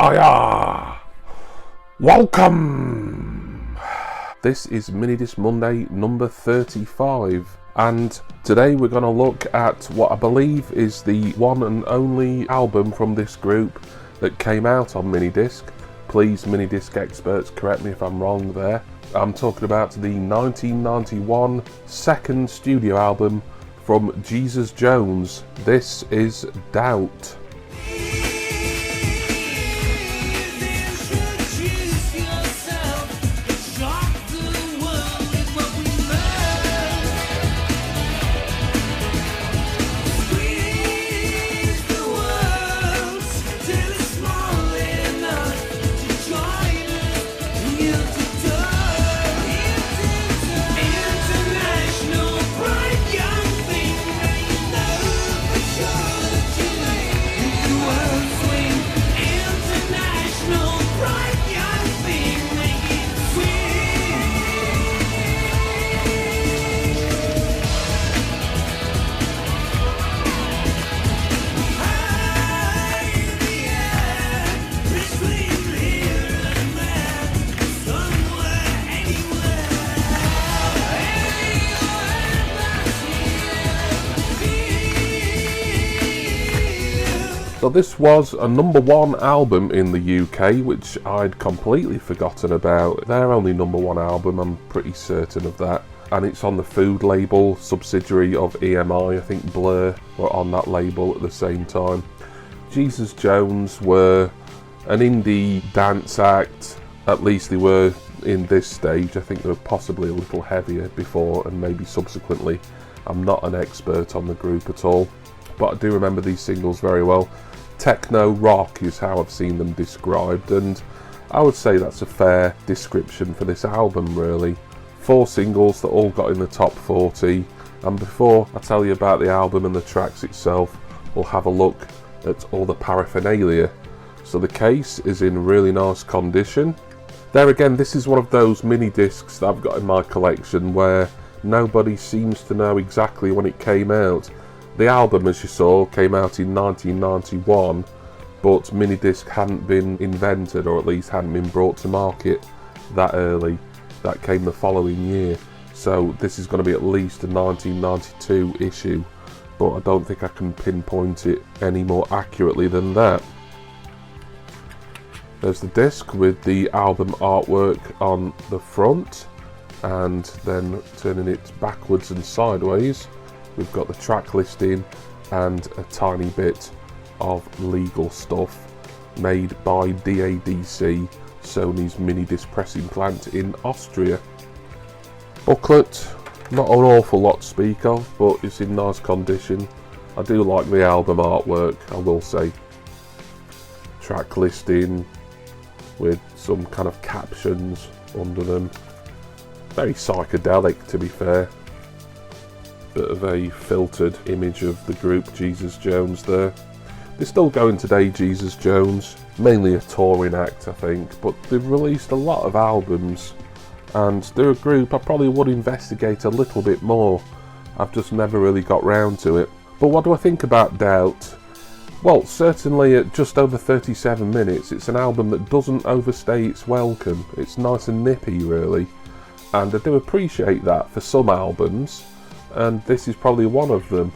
Hiya! Welcome! This is Minidisc Monday number 35, and today we're going to look at what I believe is the one and only album from this group that came out on Minidisc. Please, Minidisc experts, correct me if I'm wrong there. I'm talking about the 1991 second studio album from Jesus Jones. This is Doubt. So this was a #1 album in the UK, which I'd completely forgotten about. Their only #1 album, I'm pretty certain of that. And it's on the Food label, subsidiary of EMI. I think Blur were on that label at the same time. Jesus Jones were an indie dance act, at least they were in this stage. I think they were possibly a little heavier before and maybe subsequently. I'm not an expert on the group at all, but I do remember these singles very well. Techno rock is how I've seen them described, and I would say that's a fair description for this album really. 4 singles that all got in the top 40, and before I tell you about the album and the tracks itself, we'll have a look at all the paraphernalia. So the case is in really nice condition. There again, this is one of those mini discs that I've got in my collection where nobody seems to know exactly when it came out. The album, as you saw, came out in 1991, but Minidisc hadn't been invented, or at least hadn't been brought to market that early. That came the following year. So this is going to be at least a 1992 issue, but I don't think I can pinpoint it any more accurately than that. There's the disc with the album artwork on the front, and then turning it backwards and sideways, we've got the track listing and a tiny bit of legal stuff made by DADC, Sony's Minidisc pressing plant in Austria. Booklet, not an awful lot to speak of, but it's in nice condition. I do like the album artwork, I will say. Track listing with some kind of captions under them. Very psychedelic, to be fair. Bit of a filtered image of the group Jesus Jones there. They're still going today, Jesus Jones, mainly a touring act I think, but they've released a lot of albums and they're a group I probably would investigate a little bit more. I've just never really got round to it. But what do I think about Doubt? Well, certainly at just over 37 minutes, it's an album that doesn't overstay its welcome. It's nice and nippy really, and I do appreciate that for some albums, and this is probably one of them.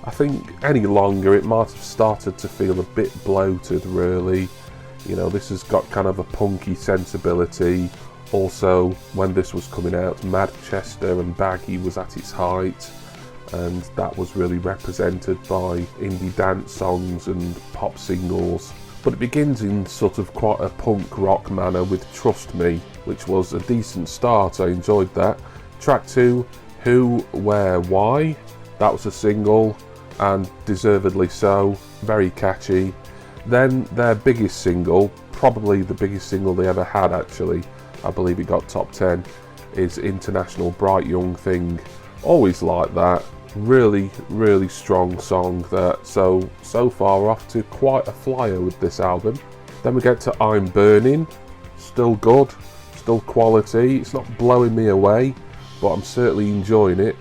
I think any longer it might have started to feel a bit bloated really. You know, this has got kind of a punky sensibility. Also, when this was coming out, Manchester and Baggy was at its height, and that was really represented by indie dance songs and pop singles. But it begins in sort of quite a punk rock manner with Trust Me, which was a decent start. I enjoyed that. Track 2, Who, Where, Why, that was a single, and deservedly so, very catchy. Then their biggest single, probably the biggest single they ever had actually, I believe it got top 10, is International Bright Young Thing. Always like that, really strong song that, so far off to quite a flyer with this album. Then we get to I'm Burning, still good, still quality, it's not blowing me away, but I'm certainly enjoying it.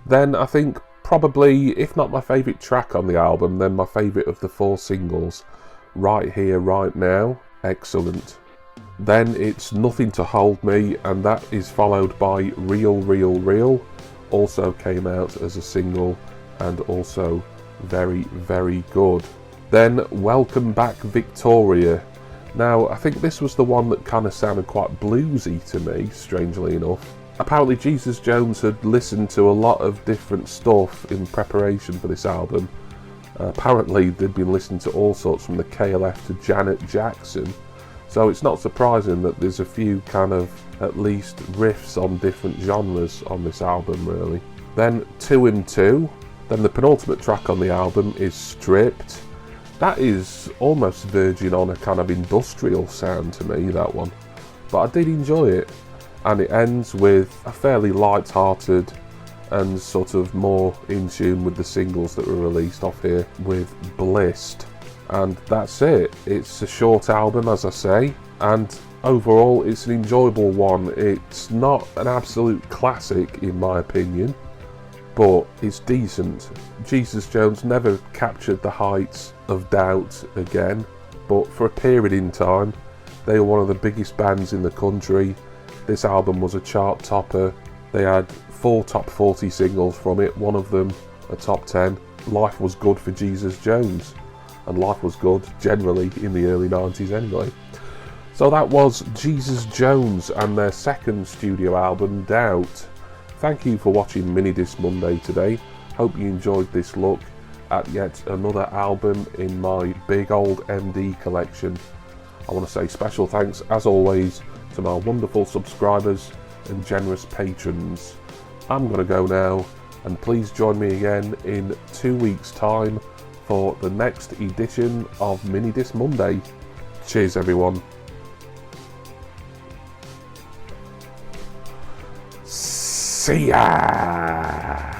Then I think probably, if not my favourite track on the album, then my favourite of the 4 singles, Right Here, Right Now. excellent. Then it's Nothing to Hold Me, and that is followed by Real Real Real, also came out as a single and also very, very good. Then Welcome Back Victoria. Now I think this was the one that kind of sounded quite bluesy to me, strangely enough. Apparently Jesus Jones had listened to a lot of different stuff in preparation for this album. Apparently they'd been listening to all sorts, from the KLF to Janet Jackson, so it's not surprising that there's a few kind of at least riffs on different genres on this album really. Then 2 and 2, then the penultimate track on the album is Stripped. That is almost verging on a kind of industrial sound to me, that one, but I did enjoy it. And it ends with a fairly light-hearted and sort of more in tune with the singles that were released off here with Blissed. And that's it. It's a short album, as I say, and overall it's an enjoyable one. It's not an absolute classic in my opinion, but it's decent. Jesus Jones never captured the heights of Doubt again, but for a period in time they were one of the biggest bands in the country. This album was a chart topper. They had 4 top 40 singles from it, one of them a top 10. Life was good for Jesus Jones, and life was good generally in the early 90s anyway. So that was Jesus Jones and their second studio album, Doubt. Thank you for watching Minidisc Monday today. Hope you enjoyed this look at yet another album in my big old MD collection. I want to say special thanks, as always, to my wonderful subscribers and generous patrons. I'm going to go now, and please join me again in 2 weeks' time for the next edition of Minidisc Monday. Cheers everyone. See ya!